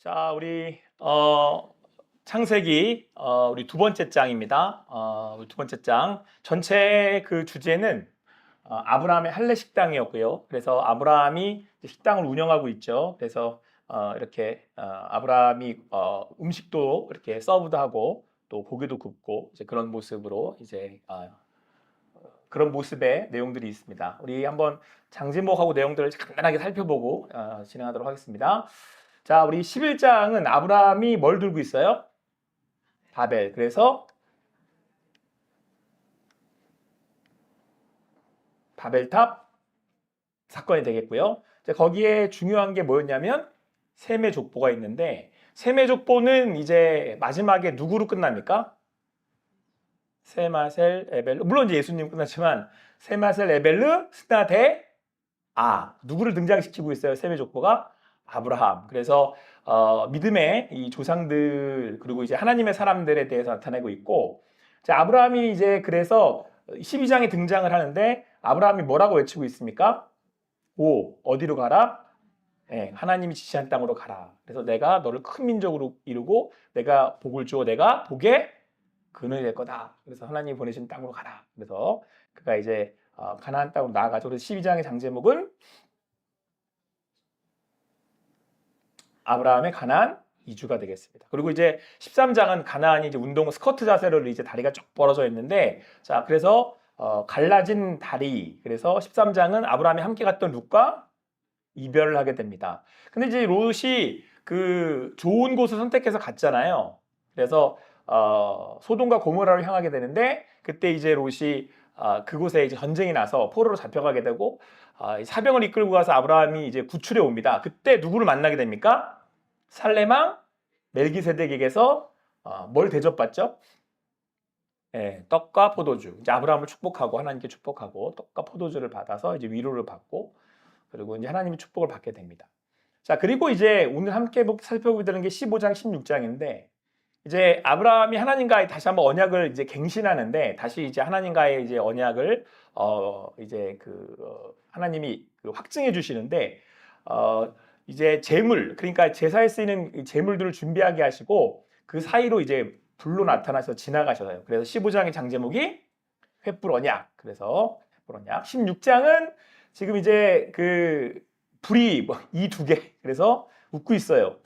자, 우리 창세기 우리 두 번째 장입니다. 우리 두 번째 장 전체 그 주제는 아브라함의 할례 식당이었고요. 그래서 아브라함이 이제 식당을 운영하고 있죠. 그래서 이렇게 아브라함이 음식도 이렇게 서브도 하고 또 고기도 굽고 이제 그런 모습으로 이제 그런 모습의 내용들이 있습니다. 우리 한번 장제목하고 내용들을 간단하게 살펴보고 진행하도록 하겠습니다. 자, 우리 11장은 아브라함이 뭘 들고 있어요? 바벨. 그래서 바벨탑 사건이 되겠고요. 자, 거기에 중요한 게 뭐였냐면 셈의 족보가 있는데 셈의 족보는 이제 마지막에 누구로 끝납니까? 세마셀, 에벨르. 물론 이제 예수님 끝났지만 세마셀, 에벨르, 스나데, 누구를 등장시키고 있어요? 셈의 족보가 아브라함. 그래서 믿음의 이 조상들 그리고 이제 하나님의 사람들에 대해서 나타내고 있고, 자, 아브라함이 이제 그래서 12장에 등장을 하는데 아브라함이 뭐라고 외치고 있습니까? 어디로 가라? 네, 하나님이 지시한 땅으로 가라. 그래서 내가 너를 큰 민족으로 이루고 내가 복을 주어 내가 복의 근원이 될 거다. 그래서 하나님이 보내신 땅으로 가라. 그래서 그가 이제 가나안 땅으로 나아가죠. 그래서 12장의 장제목은 아브라함의 가나안 이주가 되겠습니다. 그리고 이제 13장은 가나안이 이제 운동 스쿼트 자세로 이제 다리가 쭉 벌어져 있는데, 자, 그래서 갈라진 다리. 그래서 13장은 아브라함이 함께 갔던 룻과 이별을 하게 됩니다. 근데 이제 롯이 그 좋은 곳을 선택해서 갔잖아요. 그래서 소돔과 고모라로 향하게 되는데, 그때 이제 롯이 그곳에 이제 전쟁이 나서 포로로 잡혀가게 되고 사병을 이끌고 가서 아브라함이 이제 구출해 옵니다. 그때 누구를 만나게 됩니까? 살레망 멜기세덱에게서 뭘 대접받죠? 예, 떡과 포도주. 이제 아브라함을 축복하고 하나님께 축복하고 떡과 포도주를 받아서 이제 위로를 받고 그리고 이제 하나님의 축복을 받게 됩니다. 자, 그리고 이제 오늘 함께 살펴보게 되는 게 15장, 16장인데 이제 아브라함이 하나님과의 다시 한번 언약을 이제 갱신하는데 다시 이제 하나님과의 이제 언약을 이제 하나님이 확증해 주시는데 이제 제물, 그러니까 제사에 쓰이는 제물들을 준비하게 하시고 그 사이로 이제 불로 나타나서 지나가셔서요. 그래서 15장의 장제목이 횃불 언약. 그래서 횃불 언약. 16장은 지금 이제 그 불이 이 두 개. 그래서 웃고 있어요.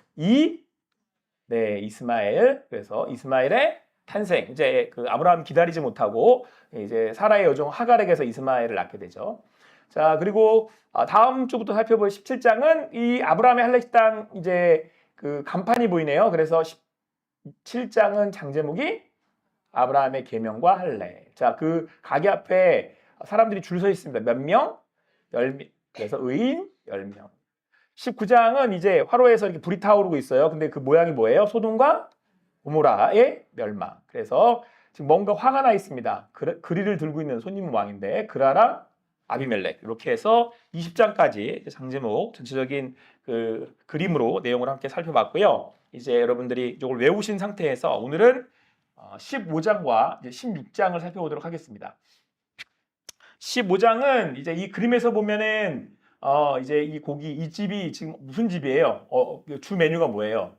이스마엘. 그래서 이스마엘의 탄생. 이제 그 아브라함 기다리지 못하고 이제 사라의 여종 하갈에게서 이스마엘을 낳게 되죠. 자, 그리고 다음 주부터 살펴볼 17장은 이 아브라함의 할례 식당 이제 그 간판이 보이네요. 그래서 17장은 장제목이 아브라함의 계명과 할례. 자, 그 가게 앞에 사람들이 줄 서 있습니다. 몇 명? 10명. 그래서 의인 10명. 19장은 이제 화로에서 이렇게 불이 타오르고 있어요. 근데 그 모양이 뭐예요? 소돔과 고모라의 멸망. 그래서 지금 뭔가 화가 나 있습니다. 그리를 들고 있는 손님 왕인데 그라랑 아비멜렉. 이렇게 해서 20장까지 장제목 전체적인 그 그림으로 내용을 함께 살펴봤고요. 이제 여러분들이 이걸 외우신 상태에서 오늘은 15장과 이제 16장을 살펴보도록 하겠습니다. 15장은 이제 이 그림에서 보면은 이제 이 고기, 이 집이 지금 무슨 집이에요? 주 메뉴가 뭐예요?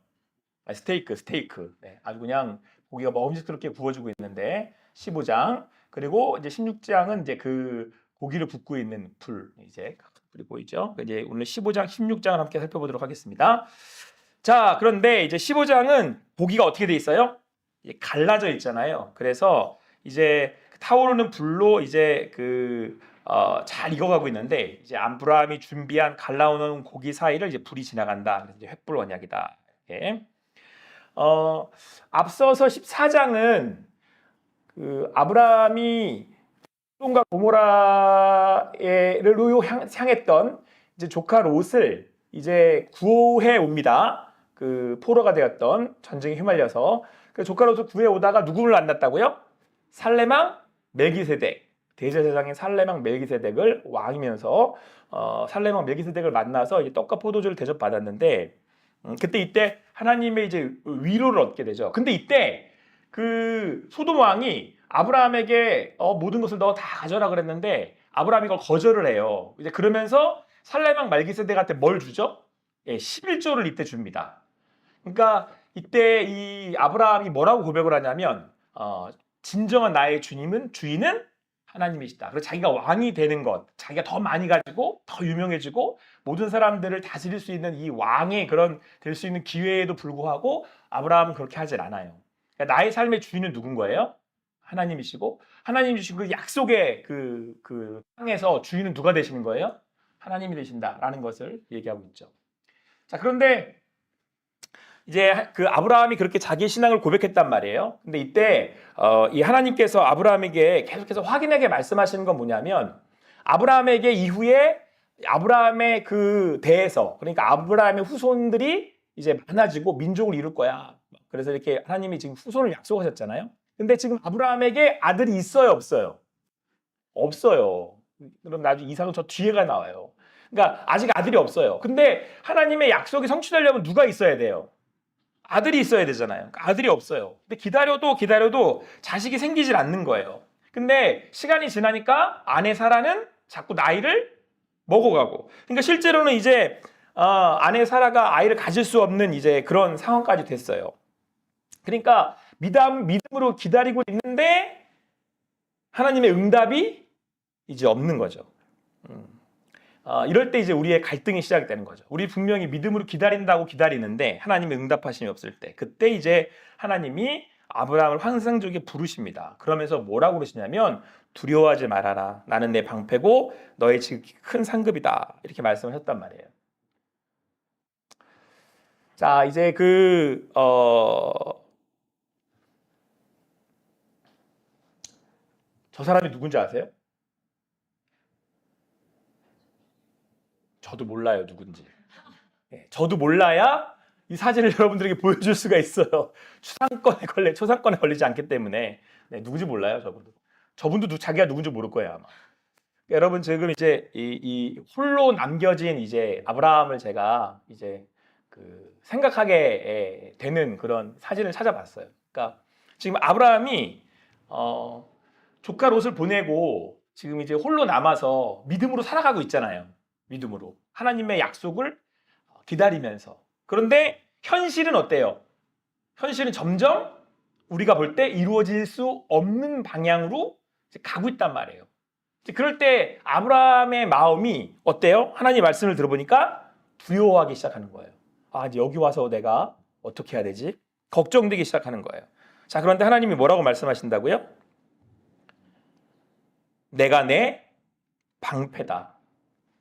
스테이크. 네, 아주 그냥 고기가 먹음직스럽게 구워지고 있는데 15장. 그리고 이제 16장은 이제 그 고기를 굽고 있는 불, 이제 불이 보이죠? 이제 오늘 15장, 16장을 함께 살펴보도록 하겠습니다. 자, 그런데 이제 15장은 고기가 어떻게 돼 있어요? 갈라져 있잖아요. 그래서 이제 타오르는 불로 이제 잘 익어가고 있는데 이제 아브라함이 준비한 갈라오는 고기 사이를 이제 불이 지나간다. 그래서 이제 횃불 언약이다. 이렇게. 앞서서 14장은 그 아브라함이 소돔과 고모라를 향했던 이제 조카 롯을 이제 구해 옵니다. 그 포로가 되었던 전쟁에 휘말려서 그 조카 롯을 구해 오다가 누구를 만났다고요? 살레망 멜기세덱. 대제사장인 살레망 멜기세덱을 왕이면서 살레망 멜기세덱을 만나서 이제 떡과 포도주를 대접받았는데 그때 이때 하나님의 이제 위로를 얻게 되죠. 근데 이때 그 소돔 왕이 아브라함에게 모든 것을 너 다 가져라 그랬는데 아브라함이 이걸 거절을 해요. 이제 그러면서 살레망 멜기세덱한테 뭘 주죠? 11조를 이때 줍니다. 그러니까 이때 이 아브라함이 뭐라고 고백을 하냐면 진정한 나의 주인은 하나님이시다. 그래서 자기가 왕이 되는 것, 자기가 더 많이 가지고 더 유명해지고 모든 사람들을 다스릴 수 있는 이 왕의 그런 될 수 있는 기회에도 불구하고 아브라함은 그렇게 하질 않아요. 그러니까 나의 삶의 주인은 누군 거예요? 하나님이시고 하나님 주신 그 약속의 그 땅에서 주인은 누가 되시는 거예요? 하나님이 되신다라는 것을 얘기하고 있죠. 자, 그런데 이제 그 아브라함이 그렇게 자기의 신앙을 고백했단 말이에요. 근데 이때 이 하나님께서 아브라함에게 계속해서 확인하게 말씀하시는 건 뭐냐면 아브라함에게 이후에 아브라함의 그 대에서 그러니까 아브라함의 후손들이 이제 많아지고 민족을 이룰 거야. 그래서 이렇게 하나님이 지금 후손을 약속하셨잖아요. 근데 지금 아브라함에게 아들이 있어요, 없어요? 없어요. 그럼 나중에 이삭은 저 뒤에가 나와요. 그러니까 아직 아들이 없어요. 근데 하나님의 약속이 성취되려면 누가 있어야 돼요? 아들이 있어야 되잖아요. 그러니까 아들이 없어요. 근데 기다려도 자식이 생기질 않는 거예요. 근데 시간이 지나니까 아내 사라는 자꾸 나이를 먹어가고. 그러니까 실제로는 이제 아내 사라가 아이를 가질 수 없는 이제 그런 상황까지 됐어요. 그러니까 믿음으로 기다리고 있는데 하나님의 응답이 이제 없는 거죠. 이럴 때 이제 우리의 갈등이 시작되는 거죠. 우리 분명히 믿음으로 기다리는데 하나님의 응답하심이 없을 때 그때 이제 하나님이 아브라함을 환상적에 부르십니다. 그러면서 뭐라고 그러시냐면 두려워하지 말아라. 나는 내 방패고 너의 지극히 큰 상급이다. 이렇게 말씀을 하셨단 말이에요. 자, 이제 저 사람이 누군지 아세요? 저도 몰라요, 누군지. 저도 몰라야 이 사진을 여러분들에게 보여줄 수가 있어요. 초상권에 걸리지 않기 때문에. 누군지 몰라요, 저분도. 저분도 자기가 누군지 모를 거예요, 아마. 여러분, 지금 이제 이 홀로 남겨진 이제 아브라함을 제가 이제 생각하게 되는 그런 사진을 찾아봤어요. 그러니까 지금 아브라함이 조카 롯을 보내고 지금 이제 홀로 남아서 믿음으로 살아가고 있잖아요. 믿음으로 하나님의 약속을 기다리면서. 그런데 현실은 어때요? 현실은 점점 우리가 볼 때 이루어질 수 없는 방향으로 가고 있단 말이에요. 그럴 때 아브라함의 마음이 어때요? 하나님 말씀을 들어보니까 두려워하기 시작하는 거예요. 이제 여기 와서 내가 어떻게 해야 되지? 걱정되기 시작하는 거예요. 자, 그런데 하나님이 뭐라고 말씀하신다고요? 내가 내 방패다.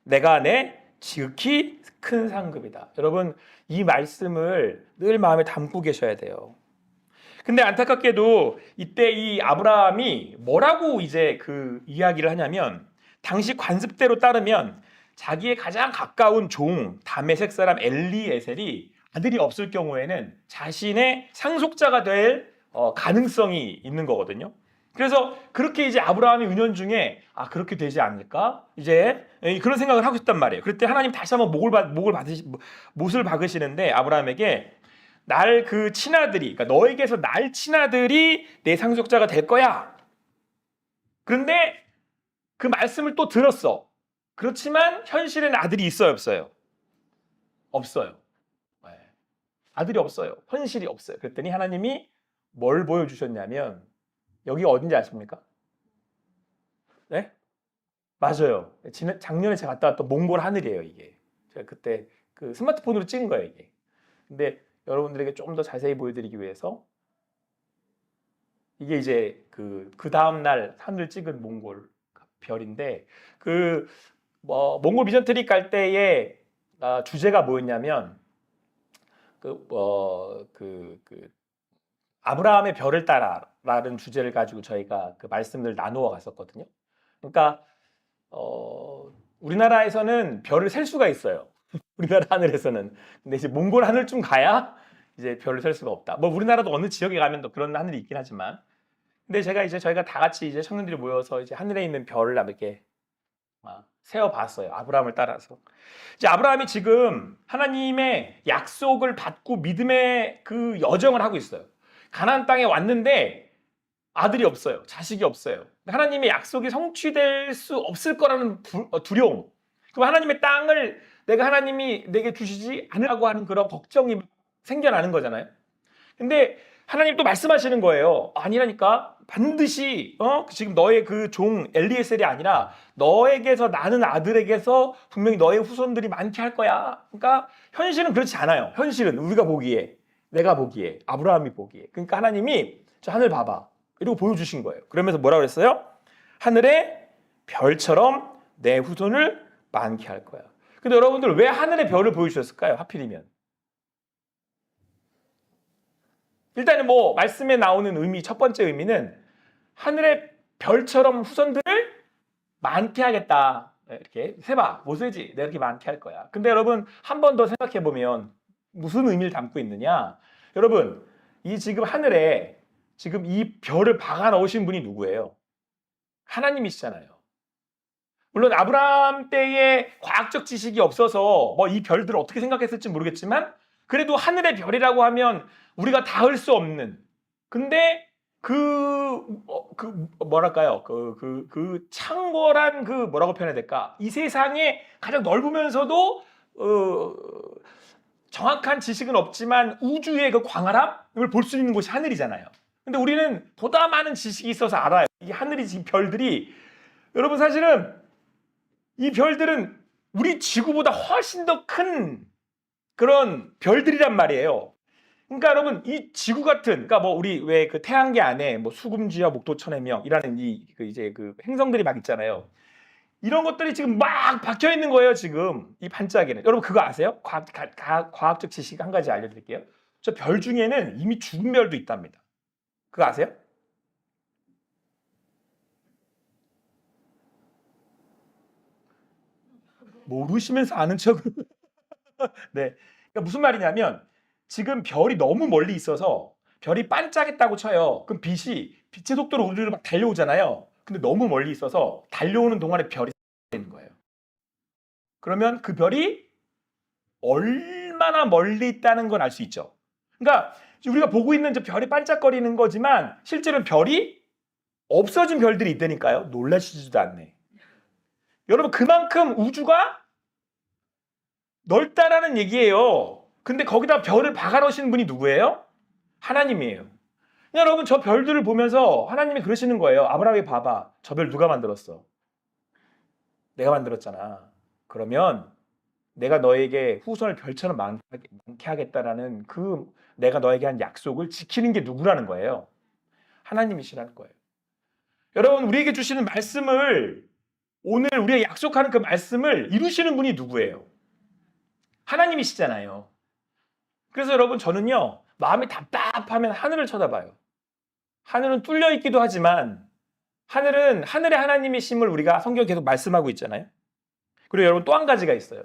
내가 내 지극히 큰 상급이다. 여러분, 이 말씀을 늘 마음에 담고 계셔야 돼요. 근데 안타깝게도 이때 이 아브라함이 뭐라고 이제 그 이야기를 하냐면 당시 관습대로 따르면 자기의 가장 가까운 종 다메섹 사람 엘리에셀이 아들이 없을 경우에는 자신의 상속자가 될 가능성이 있는 거거든요. 그래서 그렇게 이제 아브라함이 은연중에 그렇게 되지 않을까? 이제 그런 생각을 하고 있단 말이에요. 그때 하나님 다시 한번 못을 박으시는데 아브라함에게 날 그 친아들이, 그러니까 너에게서 날 친아들이 내 상속자가 될 거야. 그런데 그 말씀을 또 들었어. 그렇지만 현실에는 아들이 있어요, 없어요? 없어요. 네. 아들이 없어요. 현실이 없어요. 그랬더니 하나님이 뭘 보여주셨냐면 여기가 어딘지 아십니까? 네? 맞아요. 작년에 제가 갔다 왔던 몽골 하늘이에요, 이게. 제가 그때 그 스마트폰으로 찍은 거예요, 이게. 근데 여러분들에게 좀 더 자세히 보여드리기 위해서 이게 이제 그 다음날 하늘 찍은 몽골 별인데 몽골 비전 트립 갈 때의 주제가 뭐였냐면 아브라함의 별을 따라라는 주제를 가지고 저희가 그 말씀을 나누어 갔었거든요. 그러니까 우리나라에서는 별을 셀 수가 있어요. 우리나라 하늘에서는. 근데 이제 몽골 하늘쯤 가야 이제 별을 셀 수가 없다. 뭐 우리나라도 어느 지역에 가면 또 그런 하늘이 있긴 하지만. 근데 저희가 다 같이 이제 청년들이 모여서 이제 하늘에 있는 별을 이렇게 세어봤어요. 아브라함을 따라서. 이제 아브라함이 지금 하나님의 약속을 받고 믿음의 그 여정을 하고 있어요. 가나안 땅에 왔는데 아들이 없어요. 자식이 없어요. 하나님의 약속이 성취될 수 없을 거라는 두려움. 그럼 하나님의 땅을 하나님이 내게 주시지 않으라고 하는 그런 걱정이 생겨나는 거잖아요. 근데 하나님 또 말씀하시는 거예요. 아니라니까. 반드시 지금 너의 그 종 엘리에셀이 아니라 너에게서 나는 아들에게서 분명히 너의 후손들이 많게 할 거야. 그러니까 현실은 그렇지 않아요. 현실은 우리가 보기에, 내가 보기에, 아브라함이 보기에. 그러니까 하나님이 저 하늘 봐봐 이러고 보여주신 거예요. 그러면서 뭐라 그랬어요? 하늘의 별처럼 내 후손을 많게 할 거야. 근데 여러분들 왜 하늘의 별을 보여주셨을까요? 하필이면. 일단은 뭐 말씀에 나오는 의미, 첫 번째 의미는 하늘의 별처럼 후손들을 많게 하겠다. 이렇게 세봐, 뭐 세지? 내가 이렇게 많게 할 거야. 근데 여러분 한 번 더 생각해 보면 무슨 의미를 담고 있느냐? 여러분 이 지금 하늘에 지금 이 별을 박아 넣으신 분이 누구예요? 하나님이시잖아요. 물론 아브라함 때에 과학적 지식이 없어서 뭐 이 별들을 어떻게 생각했을지 모르겠지만 그래도 하늘의 별이라고 하면 우리가 닿을 수 없는, 근데 뭐랄까요? 그 창궐한 그 뭐라고 표현해야 될까? 이 세상에 가장 넓으면서도 정확한 지식은 없지만 우주의 그 광활함을 볼 수 있는 곳이 하늘이잖아요. 근데 우리는 보다 많은 지식이 있어서 알아요. 이 하늘이 지금 별들이, 여러분 사실은 이 별들은 우리 지구보다 훨씬 더 큰 그런 별들이란 말이에요. 그러니까 여러분 이 지구 같은, 그러니까 뭐 우리 왜 그 태양계 안에 뭐 수금지와 목도천해명이라는 이제 그 행성들이 막 있잖아요. 이런 것들이 지금 막 박혀 있는 거예요. 지금 이 반짝이는. 여러분 그거 아세요? 과학적 지식 한 가지 알려드릴게요. 저 별 중에는 이미 죽은 별도 있답니다. 그거 아세요? 모르시면서 아는 척을. 네. 그러니까 무슨 말이냐면 지금 별이 너무 멀리 있어서 별이 반짝했다고 쳐요. 그럼 빛의 속도로 우리를 막 달려오잖아요. 근데 너무 멀리 있어서 달려오는 동안에 별이 되는 거예요. 그러면 그 별이 얼마나 멀리 있다는 건 알 수 있죠. 그러니까 우리가 보고 있는 저 별이 반짝거리는 거지만 실제로는 별이 없어진 별들이 있다니까요. 놀라시지도 않네. 여러분 그만큼 우주가 넓다라는 얘기예요. 근데 거기다 별을 박아 놓으시는 분이 누구예요? 하나님이에요. 여러분 저 별들을 보면서 하나님이 그러시는 거예요. 아브라함이 봐봐. 저 별 누가 만들었어? 내가 만들었잖아. 그러면 내가 너에게 후손을 별처럼 많게 하겠다라는 그 내가 너에게 한 약속을 지키는 게 누구라는 거예요? 하나님이시라는 거예요. 여러분 우리에게 주시는 말씀을, 오늘 우리가 약속하는 그 말씀을 이루시는 분이 누구예요? 하나님이시잖아요. 그래서 여러분 저는요 마음이 답답하면 하늘을 쳐다봐요. 하늘은 뚫려 있기도 하지만 하늘은 하늘의 하나님이심을 우리가 성경에 계속 말씀하고 있잖아요. 그리고 여러분 또 한 가지가 있어요.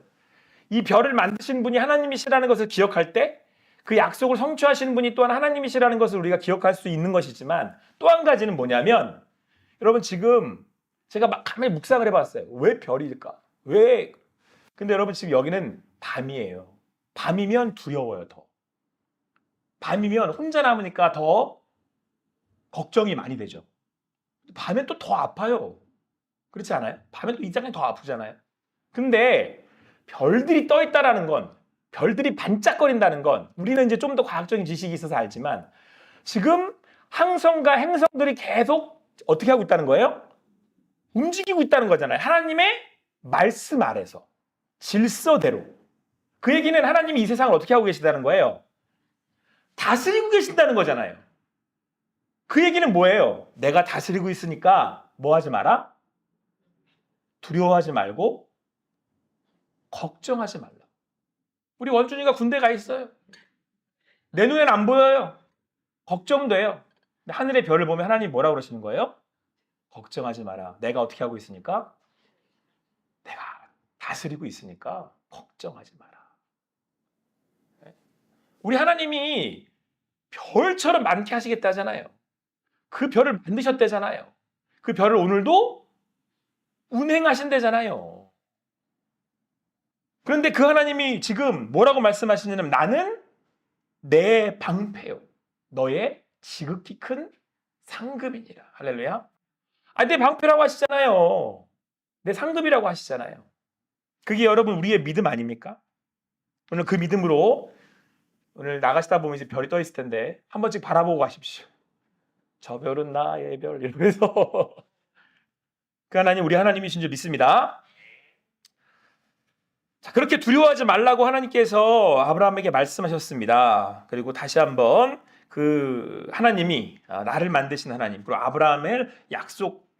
이 별을 만드신 분이 하나님이시라는 것을 기억할 때 그 약속을 성취하시는 분이 또한 하나님이시라는 것을 우리가 기억할 수 있는 것이지만 또 한 가지는 뭐냐면 여러분 지금 제가 막 가만히 묵상을 해봤어요. 왜 별일까? 왜? 근데 여러분 지금 여기는 밤이에요. 밤이면 두려워요. 더 밤이면 혼자 남으니까 더 걱정이 많이 되죠. 밤엔 또 더 아파요. 그렇지 않아요? 밤엔 또 이장이 더 아프잖아요. 근데 별들이 떠 있다라는 건, 별들이 반짝거린다는 건 우리는 이제 좀 더 과학적인 지식이 있어서 알지만 지금 항성과 행성들이 계속 어떻게 하고 있다는 거예요? 움직이고 있다는 거잖아요. 하나님의 말씀 아래서 질서대로. 그 얘기는 하나님이 이 세상을 어떻게 하고 계시다는 거예요? 다스리고 계신다는 거잖아요. 그 얘기는 뭐예요? 내가 다스리고 있으니까 뭐 하지 마라? 두려워하지 말고 걱정하지 말라. 우리 원준이가 군대 가 있어요. 내 눈엔 안 보여요. 걱정돼요. 근데 하늘의 별을 보면 하나님이 뭐라고 그러시는 거예요? 걱정하지 마라. 내가 어떻게 하고 있으니까? 내가 다스리고 있으니까 걱정하지 마라. 우리 하나님이 별처럼 많게 하시겠다잖아요. 그 별을 만드셨대잖아요. 그 별을 오늘도 운행하신대잖아요. 그런데 그 하나님이 지금 뭐라고 말씀하시냐면 나는 내 방패요. 너의 지극히 큰 상급이니라. 할렐루야. 내 방패라고 하시잖아요. 내 상급이라고 하시잖아요. 그게 여러분 우리의 믿음 아닙니까? 오늘 그 믿음으로 오늘 나가시다 보면 이제 별이 떠 있을 텐데 한 번씩 바라보고 가십시오. 저 별은 나의 별 이러면서 그 하나님 우리 하나님이신 줄 믿습니다. 자, 그렇게 두려워하지 말라고 하나님께서 아브라함에게 말씀하셨습니다. 그리고 다시 한번 그 하나님이 나를 만드신 하나님 그리고 아브라함을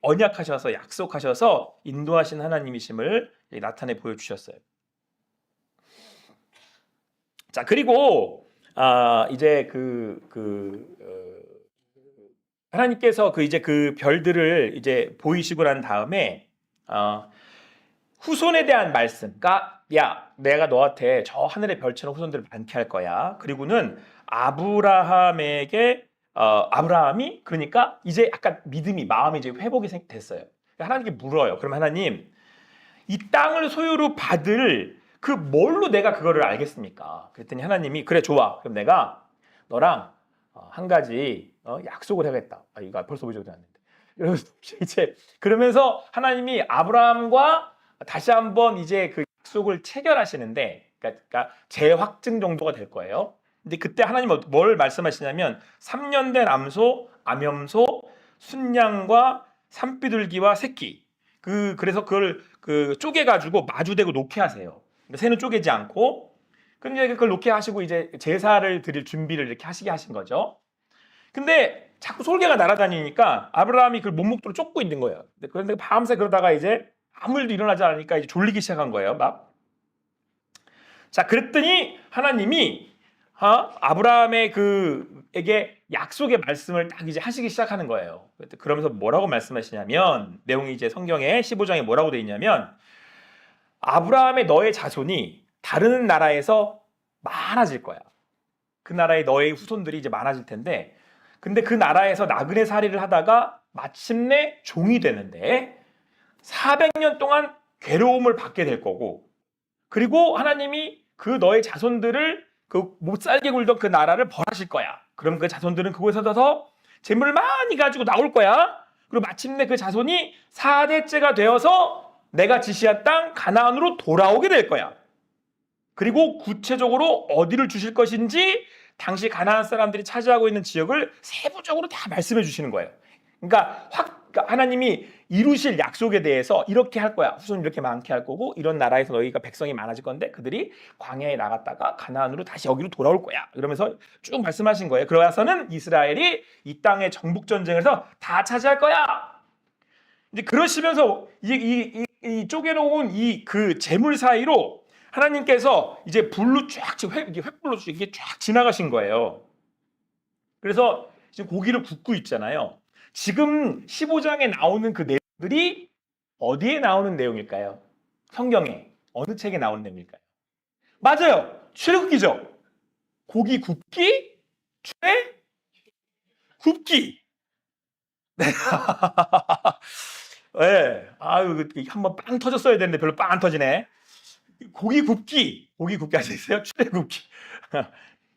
언약하셔서 약속하셔서 인도하신 하나님이심을 나타내 보여주셨어요. 자, 그리고 이제 하나님께서 이제 그 별들을 이제 보이시고 난 다음에 후손에 대한 말씀, 그러니까 야, 내가 너한테 저 하늘의 별처럼 후손들을 많게 할 거야. 그리고는 아브라함이 그러니까 이제 약간 마음이 이제 회복이 됐어요. 하나님께 물어요. 그럼 하나님, 이 땅을 소유로 받을 그 뭘로 내가 그거를 알겠습니까? 그랬더니 하나님이 그래 좋아. 그럼 내가 너랑 한 가지 약속을 하겠다. 이거 벌써 보여줘도 않는데. 이제 그러면서 하나님이 아브라함과 다시 한번 이제 그 약속을 체결하시는데, 그러니까 재확증 정도가 될 거예요. 근데 그때 하나님 뭘 말씀하시냐면 3년 된 암염소, 순양과 산비둘기와 새끼. 그래서 그걸 쪼개가지고 마주대고 놓게 하세요. 새는 쪼개지 않고. 근데 그걸 놓게 하시고 이제 제사를 드릴 준비를 이렇게 하시게 하신 거죠. 근데 자꾸 솔개가 날아다니니까 아브라함이 그걸 못먹도록 쫓고 있는 거예요. 그런데 밤새 그러다가 이제 아무 일도 일어나지 않으니까 이제 졸리기 시작한 거예요. 자, 그랬더니 하나님이 아브라함의 에게 약속의 말씀을 딱 이제 하시기 시작하는 거예요. 그러면서 뭐라고 말씀하시냐면 내용이 이제 성경에 15장에 뭐라고 되어 있냐면 아브라함의 너의 자손이 다른 나라에서 많아질 거야. 그 나라에 너의 후손들이 이제 많아질 텐데 근데 그 나라에서 나그네 살이를 하다가 마침내 종이 되는데 400년 동안 괴로움을 받게 될 거고 그리고 하나님이 그 너의 자손들을 그 못 살게 굴던 그 나라를 벌하실 거야. 그럼 그 자손들은 그곳에 서서 재물을 많이 가지고 나올 거야. 그리고 마침내 그 자손이 4대째가 되어서 내가 지시한 땅 가나안으로 돌아오게 될 거야. 그리고 구체적으로 어디를 주실 것인지 당시 가나안 사람들이 차지하고 있는 지역을 세부적으로 다 말씀해 주시는 거예요. 그러니까 하나님이 이루실 약속에 대해서 이렇게 할 거야. 후손 이렇게 많게 할 거고 이런 나라에서 너희가 백성이 많아질 건데 그들이 광야에 나갔다가 가나안으로 다시 여기로 돌아올 거야. 이러면서 쭉 말씀하신 거예요. 그러고서는 이스라엘이 이 땅의 정복 전쟁에서 다 차지할 거야. 이제 그러시면서 이 쪼개놓은 그 재물 사이로 하나님께서 이제 불로 횃불로 이게 쫙 지나가신 거예요. 그래서 지금 고기를 굽고 있잖아요. 지금 15장에 나오는 그 내용들이 어디에 나오는 내용일까요? 성경에 어느 책에 나오는 내용일까요? 맞아요. 출애굽기죠. 고기 굽기, 굽기. 네. 네. 아유, 한번 빵 터졌어야 되는데 별로 빵 안 터지네. 고기 굽기 아시겠어요? 출애굽기. 그러니까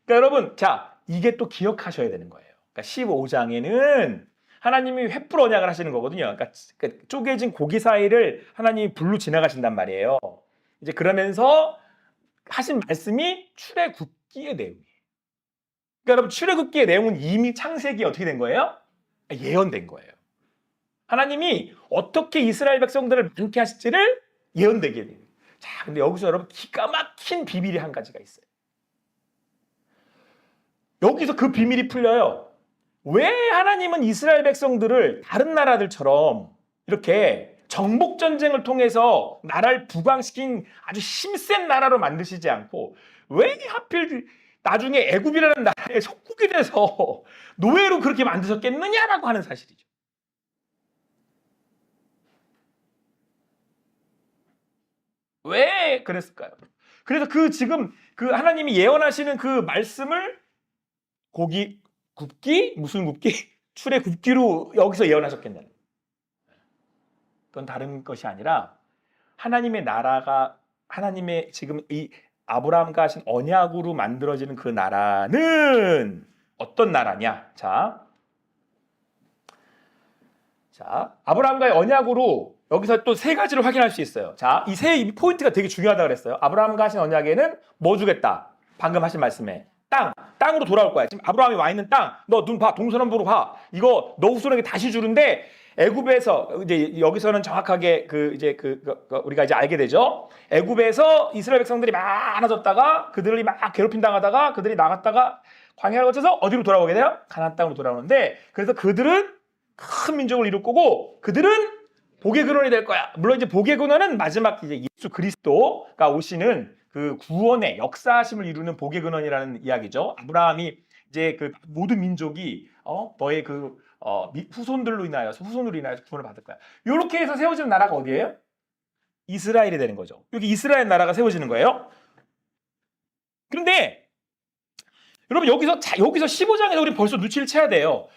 여러분, 자, 이게 또 기억하셔야 되는 거예요. 그러니까 15장에는 하나님이 횃불 언약을 하시는 거거든요. 그러니까 쪼개진 고기 사이를 하나님이 불로 지나가신단 말이에요. 이제 그러면서 하신 말씀이 출애굽기의 내용이에요. 그러니까 여러분, 출애굽기의 내용은 이미 창세기에 어떻게 된 거예요? 예언된 거예요. 하나님이 어떻게 이스라엘 백성들을 많게 하실지를 예언되게 돼요. 자, 근데 여기서 여러분 기가 막힌 비밀이 한 가지가 있어요. 여기서 그 비밀이 풀려요. 왜 하나님은 이스라엘 백성들을 다른 나라들처럼 이렇게 정복 전쟁을 통해서 나라를 부강시킨 아주 힘센 나라로 만드시지 않고 왜 하필 나중에 애굽이라는 나라에 속국이 돼서 노예로 그렇게 만드셨겠느냐라고 하는 사실이죠. 왜 그랬을까요? 그래서 지금 하나님이 예언하시는 그 말씀을 고기 굽기, 무슨 굽기? 출애굽기로 여기서 예언하셨겠냐는. 그건 다른 것이 아니라 하나님의 나라가 하나님의 지금 이 아브라함과 하신 언약으로 만들어지는 그 나라는 어떤 나라냐? 자, 아브라함과의 언약으로 여기서 또 세 가지를 확인할 수 있어요. 자, 이 포인트가 되게 중요하다고 그랬어요. 아브라함과 하신 언약에는 뭐 주겠다? 방금 하신 말씀에 땅으로 돌아올 거야. 지금 아브라함이 와 있는 땅, 너 눈 봐, 동서남북으로 봐. 이거 너 후손에게 다시 주는데 애굽에서 이제 여기서는 정확하게 우리가 이제 알게 되죠. 애굽에서 이스라엘 백성들이 많아졌다가 그들이 막 괴롭힘 당하다가 그들이 나갔다가 광야를 거쳐서 어디로 돌아오게 돼요? 가나안 땅으로 돌아오는데 그래서 그들은 큰 민족을 이룰 거고 그들은 복의 근원이 될 거야. 물론 이제 복의 근원은 마지막 이제 예수 그리스도가 오시는 그 구원의 역사하심을 이루는 복의 근원이라는 이야기죠. 아브라함이 이제 그 모든 민족이 너의 후손으로 인하여서 구원을 받을 거야. 이렇게 해서 세워지는 나라가 어디예요? 이스라엘이 되는 거죠. 여기 이스라엘 나라가 세워지는 거예요. 그런데 여러분 여기서 15장에서 우리 벌써 눈치를 채야 돼요.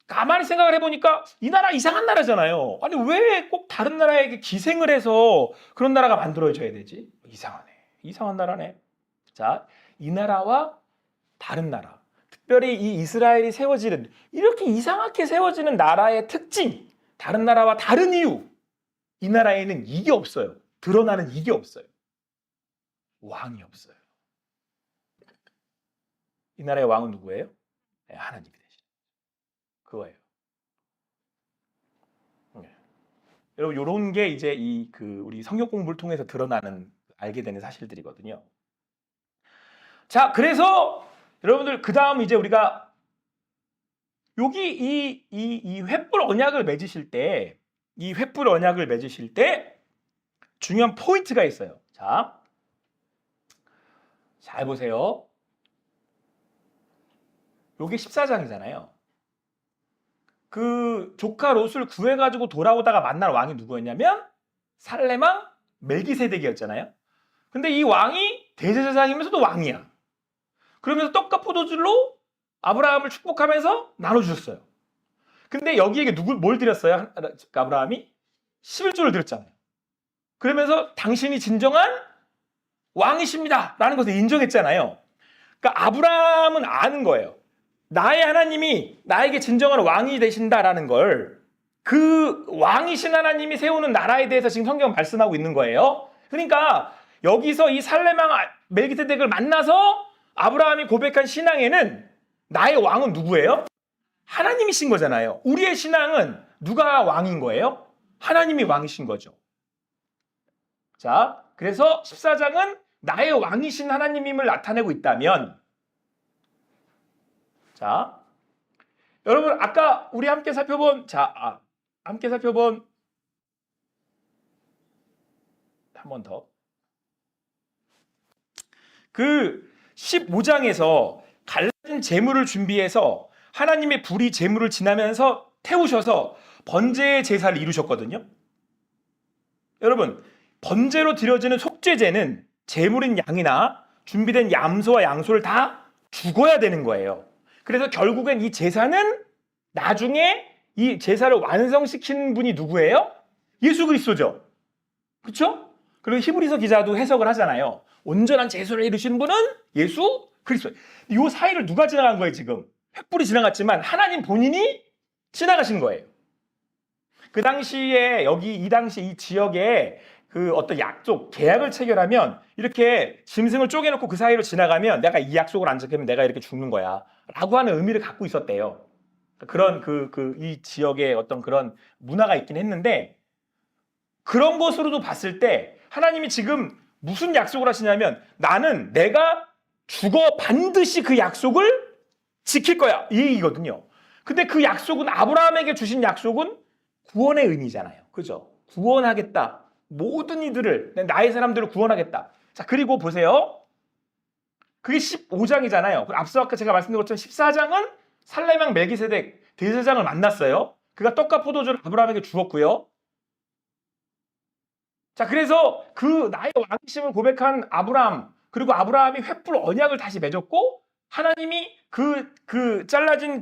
가만히 생각을 해보니까 이 나라 이상한 나라잖아요. 아니 왜 꼭 다른 나라에게 기생을 해서 그런 나라가 만들어져야 되지? 이상하네. 이상한 나라네. 자, 이 나라와 다른 나라, 특별히 이 이스라엘이 세워지는 이렇게 이상하게 세워지는 나라의 특징, 다른 나라와 다른 이유, 이 나라에는 이게 없어요. 드러나는 이게 없어요. 왕이 없어요. 이 나라의 왕은 누구예요? 네, 하나님이 되시죠. 그거예요. 네. 여러분 이런 게 이제 우리 성경 공부를 통해서 드러나는 알게 되는 사실들이거든요. 자, 그래서 여러분들 그 다음 이제 우리가 여기 이 횃불 언약을 맺으실 때, 이 횃불 언약을 맺으실 때 중요한 포인트가 있어요. 자, 잘 보세요. 요게 14장이잖아요. 그 조카 롯을 구해가지고 돌아오다가 만난 왕이 누구였냐면 살레망 멜기세덱이었잖아요. 근데 이 왕이 대제사장이면서도 왕이야. 그러면서 떡과 포도주로 아브라함을 축복하면서 나눠주셨어요. 근데 여기에게 뭘 드렸어요? 아브라함이 11조를 드렸잖아요. 그러면서 당신이 진정한 왕이십니다 라는 것을 인정했잖아요. 그러니까 아브라함은 아는 거예요. 나의 하나님이 나에게 진정한 왕이 되신다라는 걸, 그 왕이신 하나님이 세우는 나라에 대해서 지금 성경은 말씀하고 있는 거예요. 그러니까 여기서 이 살레망 멜기세덱을 만나서 아브라함이 고백한 신앙에는 나의 왕은 누구예요? 하나님이신 거잖아요. 우리의 신앙은 누가 왕인 거예요? 하나님이 왕이신 거죠. 자, 그래서 14장은 나의 왕이신 하나님임을 나타내고 있다면, 자, 여러분 아까 우리 함께 살펴본 한 번 더. 그 15장에서 갈라진 제물을 준비해서 하나님의 불이 제물을 지나면서 태우셔서 번제의 제사를 이루셨거든요. 여러분, 번제로 드려지는 속죄제는 제물인 양이나 준비된 얌소와 양소를 다 죽어야 되는 거예요. 그래서 결국엔 이 제사는 나중에 이 제사를 완성시키는 분이 누구예요? 예수 그리스도죠. 그렇죠? 그리고 히브리서 기자도 해석을 하잖아요. 온전한 제사를 이루시는 분은 예수 그리스도. 이 사이를 누가 지나간 거예요 지금? 횃불이 지나갔지만 하나님 본인이 지나가신 거예요. 그 당시에 이 당시 이 지역에 그 어떤 약속, 계약을 체결하면 이렇게 짐승을 쪼개놓고 그 사이로 지나가면 내가 이 약속을 안 지키면 내가 이렇게 죽는 거야 라고 하는 의미를 갖고 있었대요. 그런 이 지역에 어떤 그런 문화가 있긴 했는데, 그런 것으로도 봤을 때 하나님이 지금 무슨 약속을 하시냐면 내가 죽어 반드시 그 약속을 지킬 거야 이 얘기거든요. 근데 그 약속은, 아브라함에게 주신 약속은 구원의 의미잖아요. 그죠? 구원하겠다. 모든 이들을, 나의 사람들을 구원하겠다. 자, 그리고 보세요. 그게 15장이잖아요. 앞서 아까 제가 말씀드린 것처럼 14장은 살레망 멜기세덱 대제사장을 만났어요. 그가 떡과 포도주를 아브라함에게 주었고요. 자, 그래서 그 나의 왕이심을 고백한 아브라함, 그리고 아브라함이 횃불 언약을 다시 맺었고, 하나님이 잘라진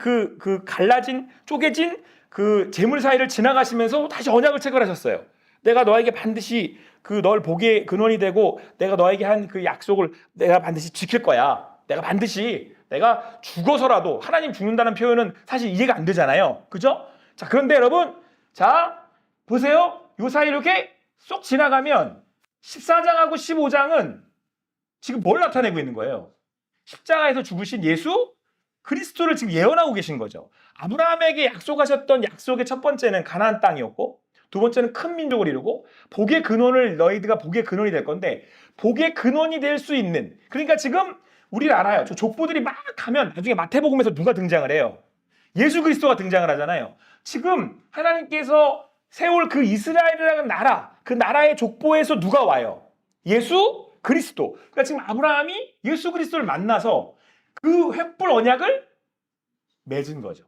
갈라진 쪼개진 그 제물 사이를 지나가시면서 다시 언약을 체결하셨어요. 내가 너에게 반드시 널 복의 근원이 되고 내가 너에게 한 그 약속을 내가 반드시 지킬 거야. 내가 죽어서라도, 하나님 죽는다는 표현은 사실 이해가 안 되잖아요. 그죠? 자, 그런데 여러분, 자, 보세요. 요 사이 이렇게 쏙 지나가면 14장하고 15장은 지금 뭘 나타내고 있는 거예요? 십자가에서 죽으신 예수 그리스도를 지금 예언하고 계신 거죠. 아브라함에게 약속하셨던 약속의 첫 번째는 가나안 땅이었고 두 번째는 큰 민족을 이루고 복의 근원을 너희들가 복의 근원이 될 건데 복의 근원이 될 수 있는 그러니까 지금 우리를 알아요. 저 족보들이 막 하면 나중에 마태복음에서 누가 등장을 해요? 예수 그리스도가 등장을 하잖아요. 지금 하나님께서 세울 그 이스라엘이라는 나라 그 나라의 족보에서 누가 와요? 예수 그리스도. 그러니까 지금 아브라함이 예수 그리스도를 만나서 그 횃불 언약을 맺은 거죠.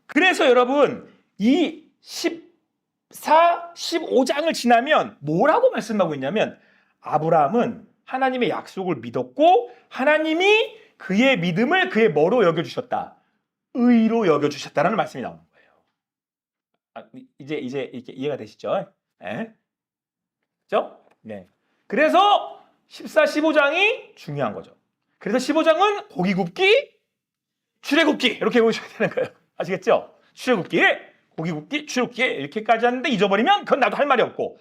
그래서 여러분 이 14, 15장을 지나면 뭐라고 말씀하고 있냐면 아브라함은 하나님의 약속을 믿었고 하나님이 그의 믿음을 그의 뭐로 여겨주셨다? 의로 여겨주셨다라는 말씀이 나오는 거예요. 이제 이렇게 이해가 되시죠? 네. 그렇죠? 네. 그래서 14, 15장이 중요한 거죠. 그래서 15장은 고기 굽기, 출애굽기 이렇게 보셔야 되는 거예요. 아시겠죠? 출애굽기, 고기 굽기, 출애굽기 이렇게까지 하는데 잊어버리면 그건 나도 할 말이 없고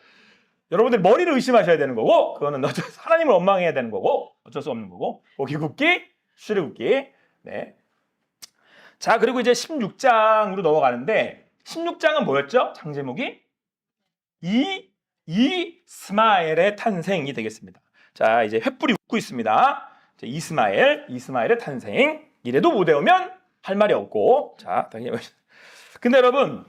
여러분들 머리를 의심하셔야 되는 거고 그거는 하나님을 원망해야 되는 거고 어쩔 수 없는 거고 고기 굽기, 출애굽기. 네. 자 그리고 이제 16장으로 넘어가는데 16장은 뭐였죠? 장제목이 이스마엘의 탄생이 되겠습니다. 자 이제 횃불이 웃고 있습니다. 이스마엘의 탄생. 이래도 못 외우면 할 말이 없고 자 근데 여러분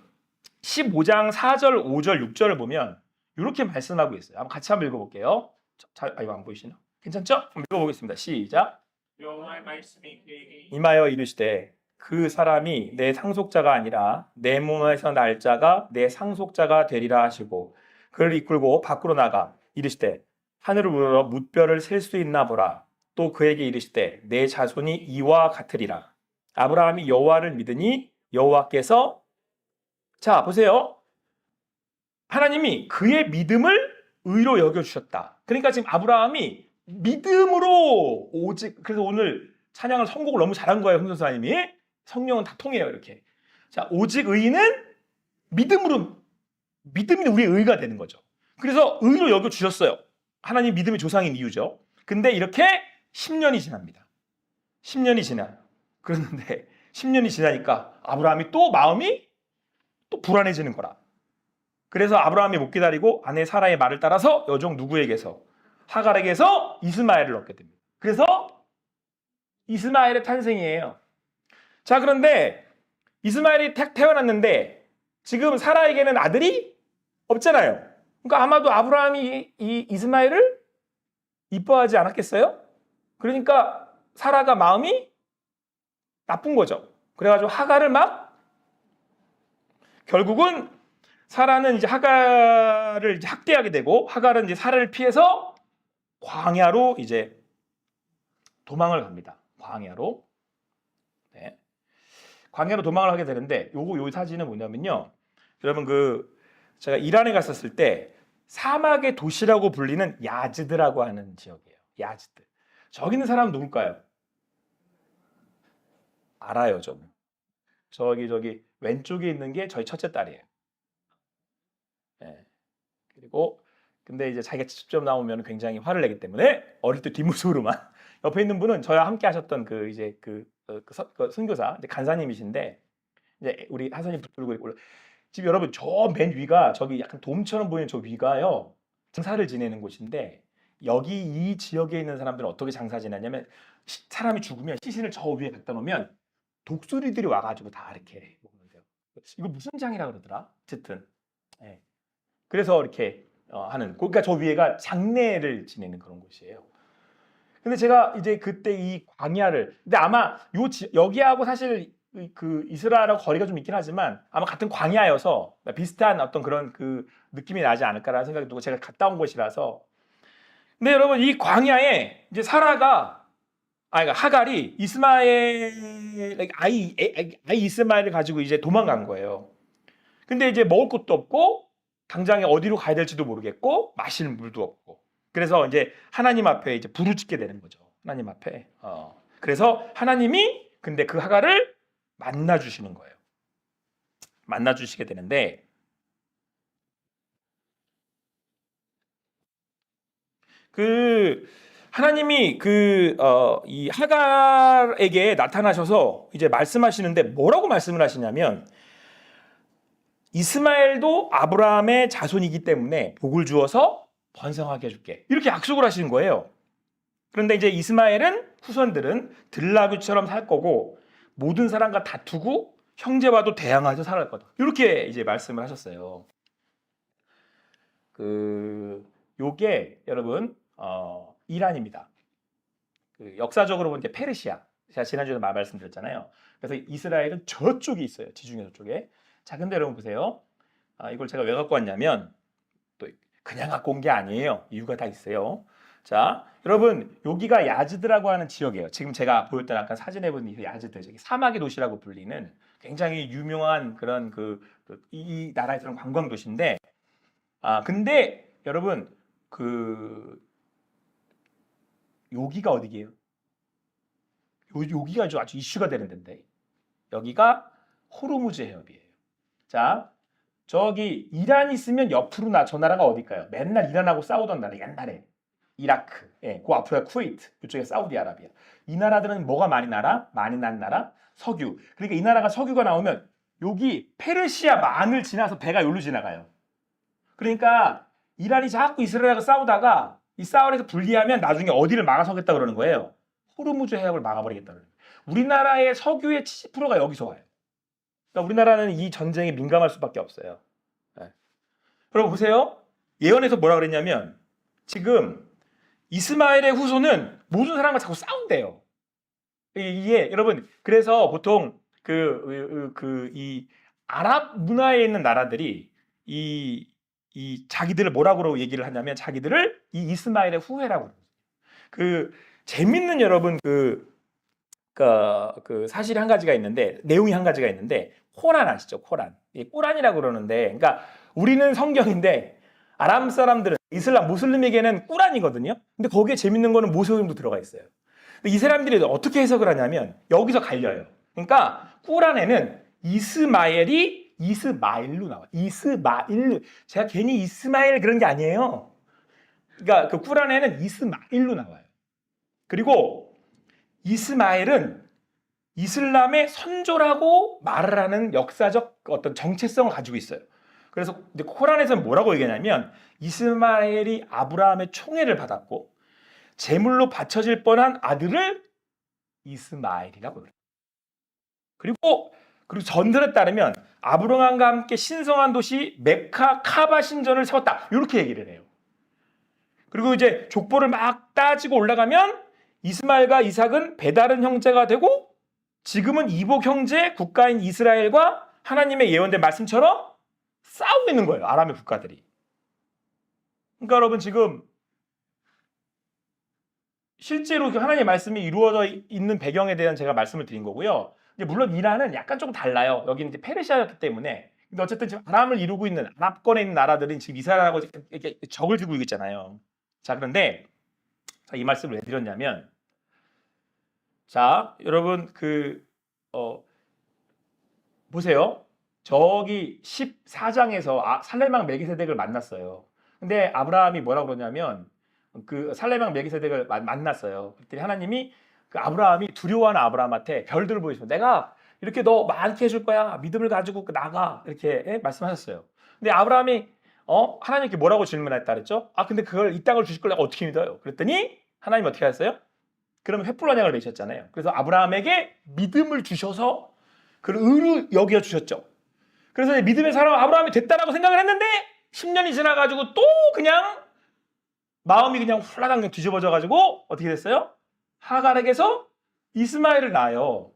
15장 4절 5절 6절을 보면 이렇게 말씀하고 있어요. 한번 같이 한번 읽어볼게요. 이거 안 보이시나? 괜찮죠? 한번 읽어보겠습니다. 시작. 여호와의 말씀이 그에게 임하여 이르시되 그 사람이 내 상속자가 아니라 내 몸에서 날 자가 내 상속자가 되리라 하시고 그를 이끌고 밖으로 나가 이르시되 하늘을 우러러 뭇별을 셀 수 있나 보라. 또 그에게 이르시되 내 자손이 이와 같으리라. 아브라함이 여호와를 믿으니 여호와께서 자 보세요. 하나님이 그의 믿음을 의로 여겨주셨다. 그러니까 지금 아브라함이 믿음으로 오직 그래서 오늘 찬양을 선곡을 너무 잘한 거예요. 홍선사님이 성령은 다 통해요 이렇게. 자 오직 의인은 믿음으로 믿음이 우리의 의가 되는 거죠. 그래서 의로 여겨주셨어요. 하나님 믿음의 조상인 이유죠. 근데 이렇게 10년이 지납니다. 10년이 지나요. 그런데 10년이 지나니까 아브라함이 또 마음이 또 불안해지는 거라. 그래서 아브라함이 못 기다리고 아내 사라의 말을 따라서 여종 누구에게서 하갈에게서 이스마엘을 얻게 됩니다. 그래서 이스마엘의 탄생이에요. 자 그런데 이스마엘이 태어났는데 지금 사라에게는 아들이 없잖아요. 그러니까 아마도 아브라함이 이 이스마엘을 이뻐하지 않았겠어요? 그러니까 사라가 마음이 나쁜 거죠. 그래가지고 하갈을 막 결국은 사라는 이제 하갈을 이제 학대하게 되고 하갈은 이제 사라를 피해서 광야로 이제 도망을 갑니다. 광야로. 네. 광야로 도망을 하게 되는데 요 사진은 뭐냐면요. 여러분 제가 이란에 갔었을 때 사막의 도시라고 불리는 야즈드라고 하는 지역이에요. 야즈드. 저기 있는 사람은 누굴까요? 알아요, 저는. 저기 왼쪽에 있는 게 저희 첫째 딸이에요. 네. 그리고 근데 이제 자기가 직접 나오면 굉장히 화를 내기 때문에 어릴 때 뒷모습으로만 옆에 있는 분은 저와 함께 하셨던 그 선교사 이제 간사님이신데 이제 우리 하선이 붙들고 있고 지금 여러분 저 맨 위가 저기 약간 돔처럼 보이는 저 위가요 장사를 지내는 곳인데 여기 이 지역에 있는 사람들은 어떻게 장사 지내냐면 사람이 죽으면 시신을 저 위에 갖다 놓으면 독수리들이 와가지고 다 이렇게 먹는데요. 이거 무슨 장이라 그러더라? 어쨌든 네. 그래서 이렇게 하는 그러니까 저 위에가 장례를 지내는 그런 곳이에요. 근데 제가 이제 그때 이 광야를 근데 아마 여기하고 사실 그 이스라엘하고 거리가 좀 있긴 하지만 아마 같은 광야여서 비슷한 어떤 그런 그 느낌이 나지 않을까라는 생각이 들고 제가 갔다 온 곳이라서 근데 여러분 이 광야에 이제 사라가 그러니까 하갈이 이스마엘 아이 이스마엘을 가지고 이제 도망간 거예요. 근데 이제 먹을 것도 없고 당장에 어디로 가야 될지도 모르겠고 마실 물도 없고 그래서 이제 하나님 앞에 이제 부르짖게 되는 거죠. 하나님 앞에. 그래서 하나님이 근데 그 하갈을 만나 주시는 거예요. 만나 주시게 되는데 그 하나님이 이 하갈에게 나타나셔서 이제 말씀하시는데 뭐라고 말씀을 하시냐면 이스마엘도 아브라함의 자손이기 때문에 복을 주어서 번성하게 해줄게. 이렇게 약속을 하시는 거예요. 그런데 이제 이스마엘은 후손들은 들나귀처럼 살 거고 모든 사람과 다투고 형제와도 대항하여 살아갈 거다. 이렇게 이제 말씀을 하셨어요. 요게 여러분 이란입니다. 역사적으로 보면 이제 페르시아. 제가 지난주에 말씀드렸잖아요. 그래서 이스라엘은 저쪽에 있어요. 지중해 저쪽에. 자, 근데 여러분 보세요. 이걸 제가 왜 갖고 왔냐면 또 그냥 갖고 온 게 아니에요. 이유가 다 있어요. 자, 여러분 여기가 야즈드라고 하는 지역이에요. 지금 제가 보였던 아까 사진에 본 이 야즈드, 저기 사막의 도시라고 불리는 굉장히 유명한 그런 이 나라에서는 관광 도시인데, 근데 여러분 여기가 어디게요? 여기가 아주 이슈가 되는 데인데 여기가 호르무즈 해협이에요. 자, 저기 이란이 있으면 옆으로 저 나라가 어딜까요? 맨날 이란하고 싸우던 나라 옛날에 이라크, 그 앞으로가 쿠웨이트, 이쪽에 사우디아라비아. 이 나라들은 뭐가 많이 난 나라? 석유. 그러니까 이 나라가 석유가 나오면 여기 페르시아만을 지나서 배가 여기로 지나가요. 그러니까 이란이 자꾸 이스라엘과 싸우다가 이 싸움에서 불리하면 나중에 어디를 막아서겠다 그러는 거예요. 호르무즈 해협을 막아버리겠다 그러는 거예요. 우리나라의 석유의 70%가 여기서 와요. 그러니까 우리나라는 이 전쟁에 민감할 수밖에 없어요. 여러분 보세요. 예언에서 뭐라 그랬냐면 지금 이스마엘의 후손은 모든 사람과 자꾸 싸운대요. 이게 여러분 그래서 보통 이 아랍 문화에 있는 나라들이 이 자기들을 뭐라고 얘기를 하냐면 자기들을 이 이스마엘의 후예라고 그래요. 재밌는 여러분 사실이 한 가지가 있는데 내용이 한 가지가 있는데 코란 아시죠? 코란. 꼬란이라고 그러는데 그러니까 우리는 성경인데 아람 사람들은 이슬람 무슬림에게는 꾸란이거든요. 근데 거기에 재밌는 거는 모세오림도 들어가 있어요. 근데 이 사람들이 어떻게 해석을 하냐면 여기서 갈려요. 그러니까 꾸란에는 이스마일로 나와요. 이스마일. 제가 괜히 이스마일 그런 게 아니에요. 그러니까 꾸란에는 이스마일로 나와요. 그리고 이스마일은 이슬람의 선조라고 말을 하는 역사적 어떤 정체성을 가지고 있어요. 그래서 이제 코란에서는 뭐라고 얘기하냐면 이스마엘이 아브라함의 총애를 받았고 제물로 바쳐질 뻔한 아들을 이스마엘이라고 그래요. 그리고 전설에 따르면 아브라함과 함께 신성한 도시 메카 카바 신전을 세웠다. 이렇게 얘기를 해요. 그리고 이제 족보를 막 따지고 올라가면 이스마엘과 이삭은 배다른 형제가 되고 지금은 이복 형제 국가인 이스라엘과 하나님의 예언된 말씀처럼 싸우고 있는 거예요. 아람의 국가들이. 그러니까 여러분 지금 실제로 하나님의 말씀이 이루어져 있는 배경에 대한 제가 말씀을 드린 거고요. 물론 이란은 약간 좀 달라요. 여기는 이제 페르시아였기 때문에. 근데 어쨌든 지금 아람을 이루고 있는 아랍권에 있는 나라들은 지금 이스라엘하고 이렇게 적을 들고 있잖아요. 자, 그런데 이 말씀을 왜 드렸냐면 자, 여러분 보세요. 저기 14장에서 살레망 멜기세덱을 만났어요. 근데 아브라함이 뭐라고 그러냐면 살레망 멜기세덱을 만났어요. 그랬더니 하나님이 아브라함이 두려워하는 아브라함한테 별들을 보여주시면 내가 이렇게 너 많게 해줄 거야. 믿음을 가지고 나가. 이렇게 말씀하셨어요. 근데 아브라함이 하나님께 뭐라고 질문했다 그랬죠? 근데 이 땅을 주실 걸 내가 어떻게 믿어요? 그랬더니 하나님이 어떻게 하셨어요? 그러면 횃불 언약을 내셨잖아요. 그래서 아브라함에게 믿음을 주셔서 그를 의로 여겨 주셨죠. 그래서 믿음의 사람 아브라함이 됐다라고 생각을 했는데 10년이 지나가지고 또 그냥 마음이 그냥 훌라당 뒤집어져가지고 어떻게 됐어요? 하갈에게서 이스마엘을 낳아요.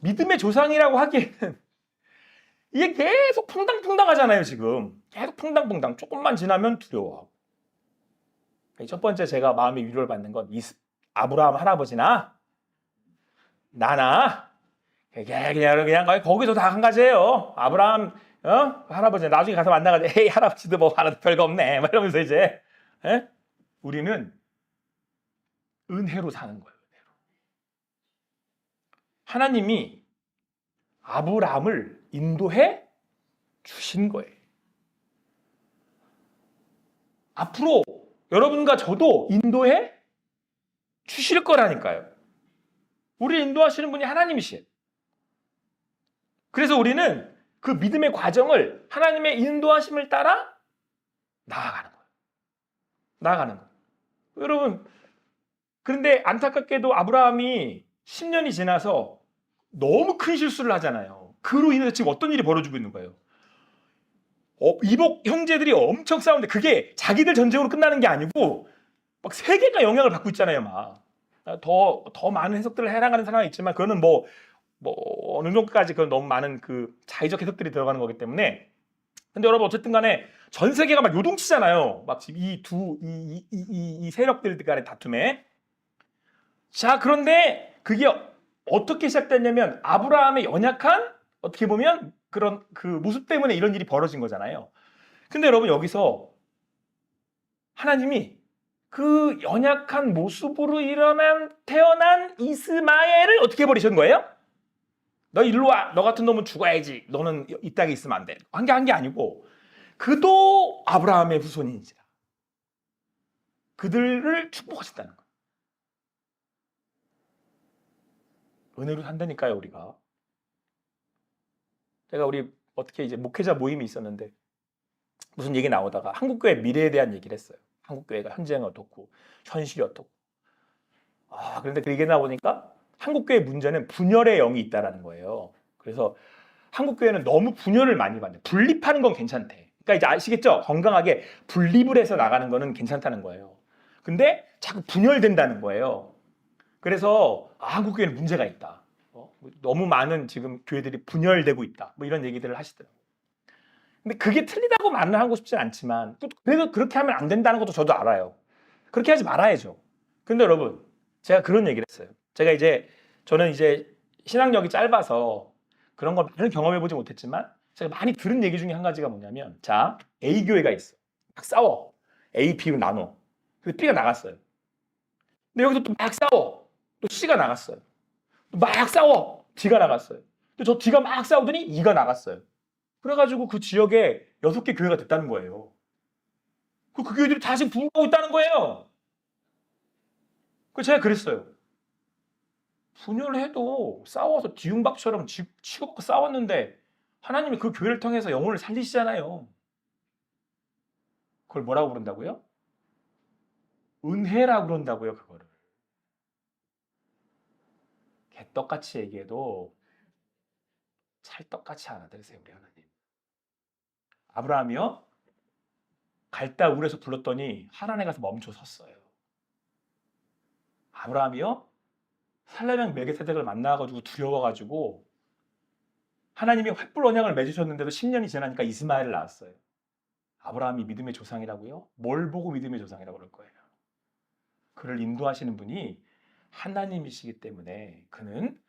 믿음의 조상이라고 하기에는 이게 계속 퐁당퐁당하잖아요. 지금 계속 퐁당퐁당. 조금만 지나면 두려워하고. 첫 번째 제가 마음의 위로를 받는 건 아브라함 할아버지나 나나 그냥 거기서 다 한 가지예요. 아브라함 할아버지 나중에 가서 만나가지고 에이 할아버지도 뭐 하나도 별거 없네 이러면서 이제 우리는 은혜로 사는 거예요. 은혜로. 하나님이 아브라함을 인도해 주신 거예요. 앞으로 여러분과 저도 인도해 주실 거라니까요. 우리 인도하시는 분이 하나님이시에요. 그래서 우리는 그 믿음의 과정을 하나님의 인도하심을 따라 나아가는 거예요. 나아가는 거예요. 여러분, 그런데 안타깝게도 아브라함이 10년이 지나서 너무 큰 실수를 하잖아요. 그로 인해서 지금 어떤 일이 벌어지고 있는 거예요. 이복 형제들이 엄청 싸우는데 그게 자기들 전쟁으로 끝나는 게 아니고 막 세계가 영향을 받고 있잖아요. 막 더 많은 해석들을 해나가는 사람이 있지만 그거는 뭐 어느 정도까지 그건 너무 많은 그 자의적 해석들이 들어가는 거기 때문에. 근데 여러분 어쨌든 간에 전 세계가 막 요동치잖아요. 막 지금 이 세력들 간의 다툼에. 자, 그런데 그게 어떻게 시작됐냐면 아브라함의 연약한 어떻게 보면 그런 그 모습 때문에 이런 일이 벌어진 거잖아요. 근데 여러분 여기서 하나님이 그 연약한 모습으로 태어난 이스마엘을 어떻게 해버리신 거예요? 너 일로 와. 너 같은 놈은 죽어야지. 너는 이 땅에 있으면 안 돼. 한 게 아니고 그도 아브라함의 후손인지라 그들을 축복하셨다는 거예요. 은혜로 산다니까요, 우리가. 제가 우리 어떻게 이제 목회자 모임이 있었는데 무슨 얘기 나오다가 한국교회 미래에 대한 얘기를 했어요. 한국교회가 현재는 어떻고 현실이 어떻고. 그런데 그 얘기 나오니까 한국교회 문제는 분열의 영이 있다라는 거예요. 그래서 한국교회는 너무 분열을 많이 받는. 분립하는 건 괜찮대. 그러니까 이제 아시겠죠? 건강하게 분립을 해서 나가는 거는 괜찮다는 거예요. 근데 자꾸 분열된다는 거예요. 그래서 한국교회는 문제가 있다. 너무 많은 지금 교회들이 분열되고 있다. 뭐 이런 얘기들을 하시더라고요. 근데 그게 틀리다고 말을 하고 싶진 않지만 그래도 그렇게 하면 안 된다는 것도 저도 알아요. 그렇게 하지 말아야죠. 근데 여러분 제가 그런 얘기를 했어요. 저는 이제 신학력이 짧아서 그런 걸 많이 경험해보지 못했지만 제가 많이 들은 얘기 중에 한 가지가 뭐냐면 자, A 교회가 있어. 막 싸워. A, B로 나눠. 그래서 B가 나갔어요. 근데 여기서 또 막 싸워. 또 C가 나갔어요. 또 막 싸워. D가 나갔어요. 또 저 D가 막 싸우더니 E가 나갔어요. 그래가지고 그 지역에 6개 교회가 됐다는 거예요. 그 교회들이 다 지금 분하고 있다는 거예요. 그래서 제가 그랬어요. 분열해도 싸워서 뒤움박처럼 치고받고 싸웠는데 하나님이 그 교회를 통해서 영혼을 살리시잖아요. 그걸 뭐라고 부른다고요? 은혜라고 그런다고요, 그거를. 개떡같이 얘기해도 찰떡같이 알아들으세요, 우리 하나님. 아브라함이요? 갈다 울에서 불렀더니 하란에 가서 멈춰 섰어요. 아브라함이요? 살레명 멜기세덱을 만나가지고 두려워가지고 하나님이 횃불 언약을 맺으셨는데도 10년이 지나니까 이스마엘을 낳았어요. 아브라함이 믿음의 조상이라고요? 뭘 보고 믿음의 조상이라고 그럴 거예요? 그를 인도하시는 분이 하나님이시기 때문에 그는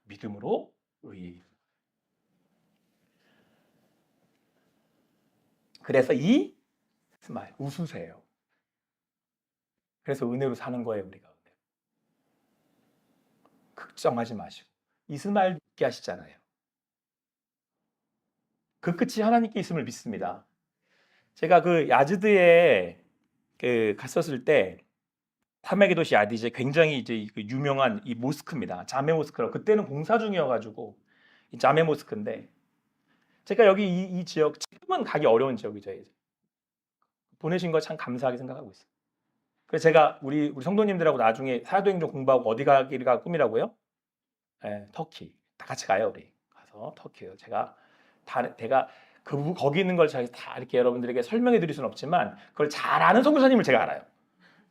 믿음으로 의의. 그래서 이 이스마엘 웃으세요. 그래서 은혜로 사는 거예요, 우리가. 걱정하지 마시고 이스마엘 믿게 하시잖아요. 그 끝이 하나님께 있음을 믿습니다. 제가 그 야즈드에 갔었을 때 탐욕의 도시 야디제 굉장히 이제 그 유명한 이 모스크입니다. 자메 모스크라고. 그때는 공사 중이어가지고 이 자메 모스크인데 제가 여기 이 지역 지금은 가기 어려운 지역이죠. 이제. 보내신 거 참 감사하게 생각하고 있어요. 그래서 제가 우리 성도님들하고 나중에 사도행전 공부하고 어디 가기가 꿈이라고요? 네, 터키. 다 같이 가요, 우리. 가서 터키요. 제가 거기 있는 걸 제가 다 이렇게 여러분들에게 설명해 드릴 수는 없지만 그걸 잘 아는 선교사님을 제가 알아요.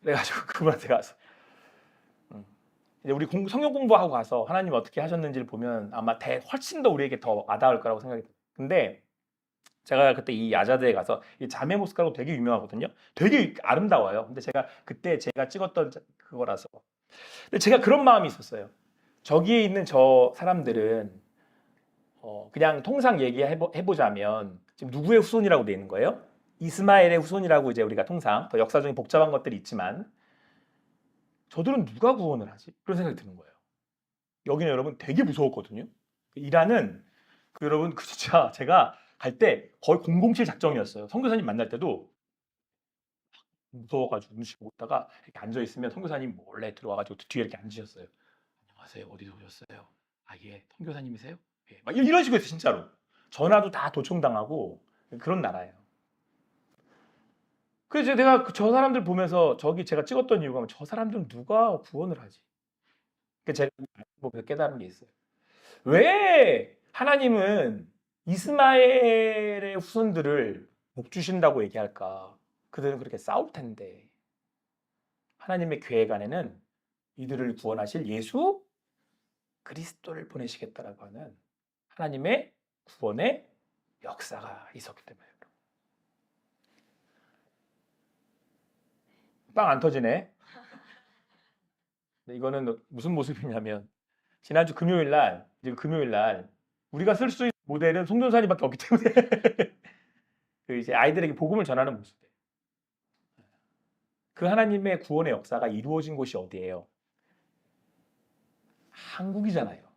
그래가지고 그분한테 가서 이제 우리 성경 공부하고 가서 하나님 어떻게 하셨는지를 보면 아마 훨씬 더 우리에게 더 와닿을 거라고 생각이 들어요. 근데 제가 그때 이 야자드에 가서 이 자메 모스크라고 되게 유명하거든요. 되게 아름다워요. 근데 그때 제가 찍었던 그거라서. 근데 제가 그런 마음이 있었어요. 저기에 있는 저 사람들은 그냥 통상 얘기해보자면 지금 누구의 후손이라고 되어 있는 거예요? 이스마엘의 후손이라고 이제 우리가 통상 더 역사적인 복잡한 것들이 있지만 저들은 누가 구원을 하지? 그런 생각이 드는 거예요. 여기는 여러분 되게 무서웠거든요. 이란은 여러분 진짜 제가 갈 때 거의 007 작정이었어요. 선교사님 만날 때도 무서워가지고 눈치 보고 있다가 이렇게 앉아 있으면 선교사님 몰래 들어와가지고 뒤에 이렇게 앉으셨어요. 안녕하세요. 어디서 오셨어요? 아, 예, 선교사님이세요? 예. 막 이런 식으로 했어요, 진짜로. 전화도 다 도청당하고 그런 나라예요. 그래서 내가 저 사람들 보면서 저기 제가 찍었던 이유가 저 사람들은 누가 구원을 하지? 그 제가 보면서 깨달은 게 있어요. 왜 하나님은 이스마엘의 후손들을 복 주신다고 얘기할까? 그들은 그렇게 싸울 텐데. 하나님의 계획 안에는 이들을 구원하실 예수 그리스도를 보내시겠다라고 하는 하나님의 구원의 역사가 있었기 때문에. 빵 안 터지네. 이거는 무슨 모습이냐면 지난주 금요일 날, 이제 금요일 날 우리가 쓸 수 있는 모델은 송전사님밖에 없기 때문에 그 이제 아이들에게 복음을 전하는 모습. 그 하나님의 구원의 역사가 이루어진 곳이 어디예요? 한국이잖아요.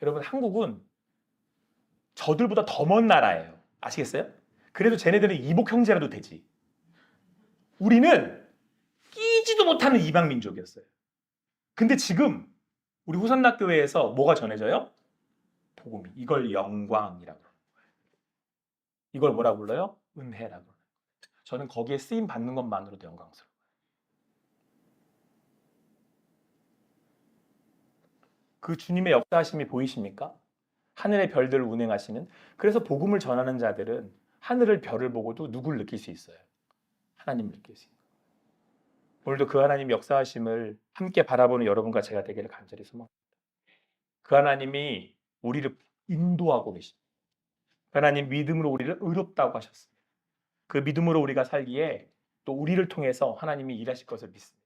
여러분, 한국은 저들보다 더 먼 나라예요. 아시겠어요? 그래도 쟤네들은 이복 형제라도 되지. 우리는 끼지도 못하는 이방 민족이었어요. 근데 지금 우리 호산나교회에서 뭐가 전해져요? 복음이. 이걸 영광이라고 그래요. 이걸 뭐라고 불러요? 은혜라고 그래요. 저는 거기에 쓰임 받는 것만으로도 영광스러워요. 그 주님의 역사하심이 보이십니까? 하늘의 별들을 운행하시는. 그래서 복음을 전하는 자들은 하늘을 별을 보고도 누구를 느낄 수 있어요? 하나님을 느낄 수 있는 거예요. 오늘도 그 하나님 역사하심을 함께 바라보는 여러분과 제가 되기를 간절히 소망합니다. 그 하나님이 우리를 인도하고 계십니다. 그 하나님 믿음으로 우리를 의롭다고 하셨습니다. 그 믿음으로 우리가 살기에 또 우리를 통해서 하나님이 일하실 것을 믿습니다.